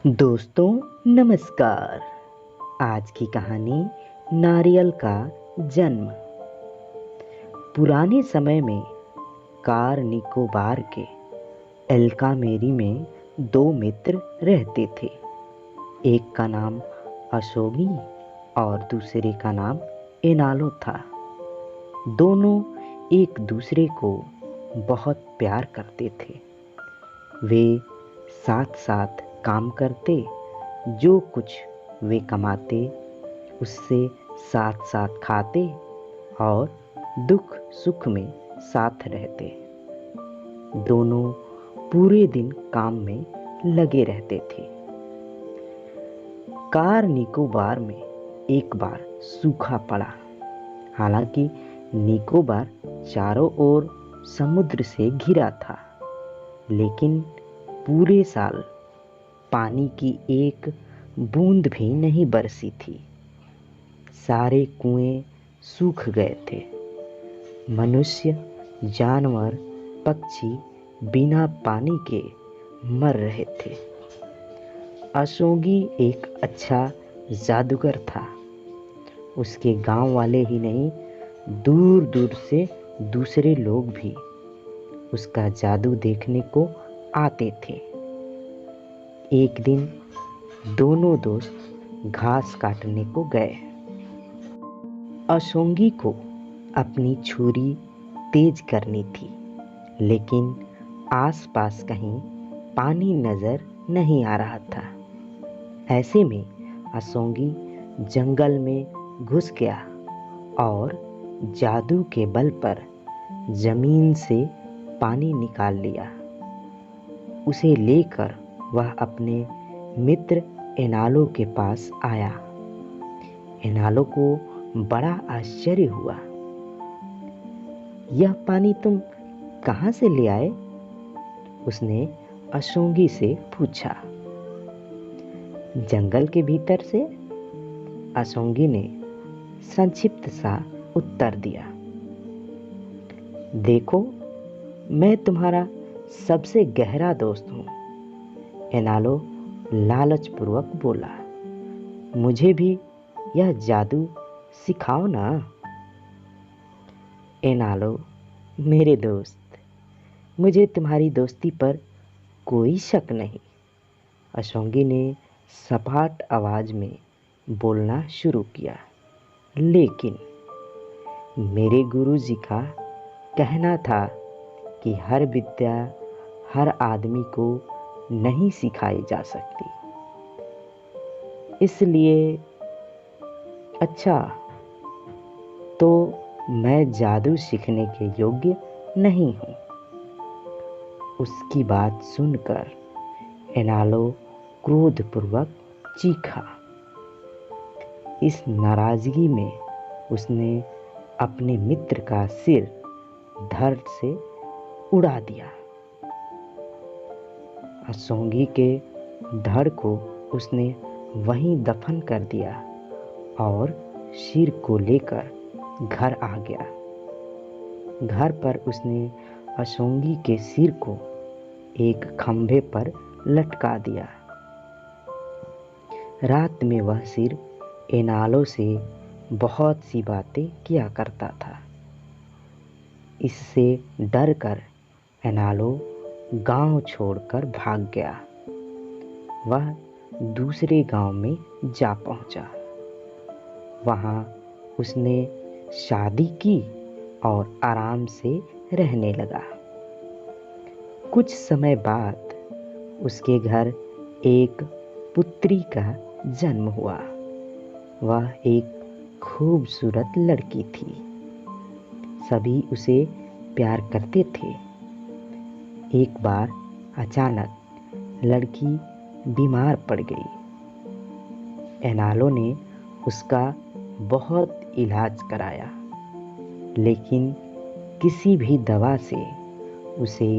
दोस्तों नमस्कार। आज की कहानी नारियल का जन्म। पुराने समय में कार निकोबार के एल्कामेरी में दो मित्र रहते थे। एक का नाम अशोगी और दूसरे का नाम एनालो था। दोनों एक दूसरे को बहुत प्यार करते थे। वे साथ साथ काम करते, जो कुछ वे कमाते उससे साथ साथ खाते और दुख सुख में साथ रहते। दोनों पूरे दिन काम में लगे रहते थे। कार निकोबार में एक बार सूखा पड़ा। हालांकि निकोबार चारों ओर समुद्र से घिरा था, लेकिन पूरे साल पानी की एक बूंद भी नहीं बरसी थी। सारे कुएं सूख गए थे। मनुष्य, जानवर, पक्षी बिना पानी के मर रहे थे। अशोगी एक अच्छा जादूगर था। उसके गांव वाले ही नहीं, दूर दूर से दूसरे लोग भी उसका जादू देखने को आते थे। एक दिन दोनों दोस्त घास काटने को गए। अशोगी को अपनी छुरी तेज करनी थी, लेकिन आसपास कहीं पानी नजर नहीं आ रहा था। ऐसे में अशोगी जंगल में घुस गया और जादू के बल पर जमीन से पानी निकाल लिया। उसे लेकर वह अपने मित्र एनालो के पास आया। एनालो को बड़ा आश्चर्य हुआ। यह पानी तुम कहाँ से ले आए? उसने अशोगी से पूछा। जंगल के भीतर से, अशोगी ने संक्षिप्त सा उत्तर दिया। देखो, मैं तुम्हारा सबसे गहरा दोस्त हूँ, एनालो लालचपूर्वक बोला। मुझे भी यह जादू सिखाओ ना। एनालो, मेरे दोस्त, मुझे तुम्हारी दोस्ती पर कोई शक नहीं। अशोगी ने सपाट आवाज में बोलना शुरू किया। लेकिन मेरे गुरुजी का कहना था कि हर विद्या हर आदमी को नहीं सिखाई जा सकती। इसलिए अच्छा, तो मैं जादू सीखने के योग्य नहीं हूँ। उसकी बात सुनकर एनालो क्रोधपूर्वक चीखा। इस नाराजगी में उसने अपने मित्र का सिर धड़ से उड़ा दिया। अशोगी के धड़ को उसने वहीं दफन कर दिया और सिर को लेकर घर आ गया। घर पर उसने अशोगी के सिर को एक खंभे पर लटका दिया। रात में वह सिर एनालो से बहुत सी बातें किया करता था। इससे डर कर एनालो गांव छोड़कर भाग गया। वह दूसरे गांव में जा पहुंचा। वहां उसने शादी की और आराम से रहने लगा। कुछ समय बाद उसके घर एक पुत्री का जन्म हुआ। वह एक खूबसूरत लड़की थी। सभी उसे प्यार करते थे। एक बार अचानक लड़की बीमार पड़ गई। एनालो ने उसका बहुत इलाज कराया, लेकिन किसी भी दवा से उसे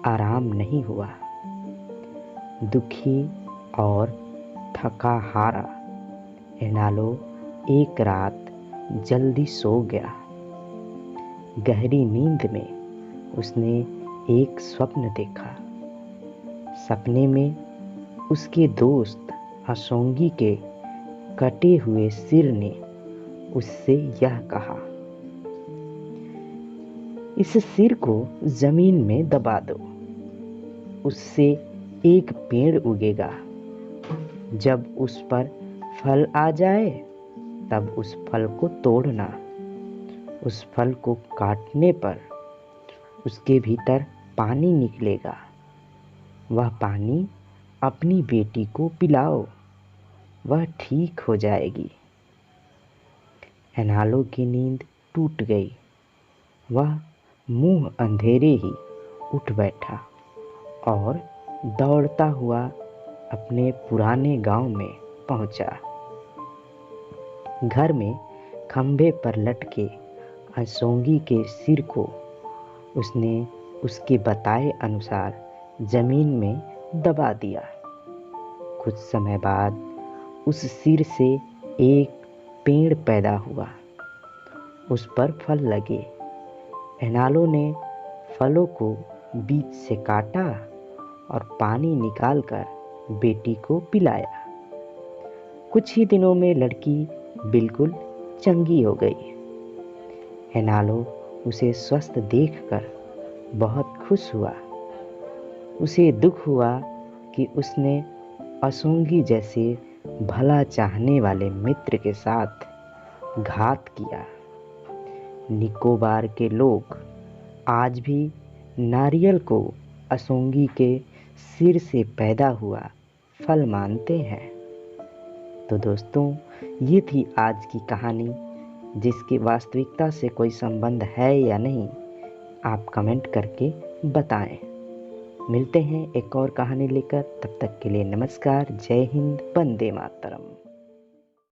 आराम नहीं हुआ। दुखी और थका हारा एनालो एक रात जल्दी सो गया। गहरी नींद में उसने एक स्वप्न देखा। सपने में उसके दोस्त असोंगी के कटे हुए सिर ने उससे यह कहा, इस सिर को जमीन में दबा दो, उससे एक पेड़ उगेगा। जब उस पर फल आ जाए तब उस फल को तोड़ना। उस फल को काटने पर उसके भीतर पानी निकलेगा। वह पानी अपनी बेटी को पिलाओ, वह ठीक हो जाएगी। एनालो की नींद टूट गई। वह मुंह अंधेरे ही उठ बैठा और दौड़ता हुआ अपने पुराने गांव में पहुंचा। घर में खंभे पर लटके असोंगी के सिर को उसने उसके बताए अनुसार जमीन में दबा दिया। कुछ समय बाद उस सिर से एक पेड़ पैदा हुआ। उस पर फल लगे। एनालो ने फलों को बीच से काटा और पानी निकालकर बेटी को पिलाया। कुछ ही दिनों में लड़की बिल्कुल चंगी हो गई। एनालो उसे स्वस्थ देखकर बहुत खुश हुआ। उसे दुख हुआ कि उसने असोंगी जैसे भला चाहने वाले मित्र के साथ घात किया। निकोबार के लोग आज भी नारियल को असोंगी के सिर से पैदा हुआ फल मानते हैं। तो दोस्तों, ये थी आज की कहानी, जिसकी वास्तविकता से कोई संबंध है या नहीं, आप कमेंट करके बताएं। मिलते हैं एक और कहानी लेकर। तब तक के लिए नमस्कार, जय हिंद, वंदे मातरम।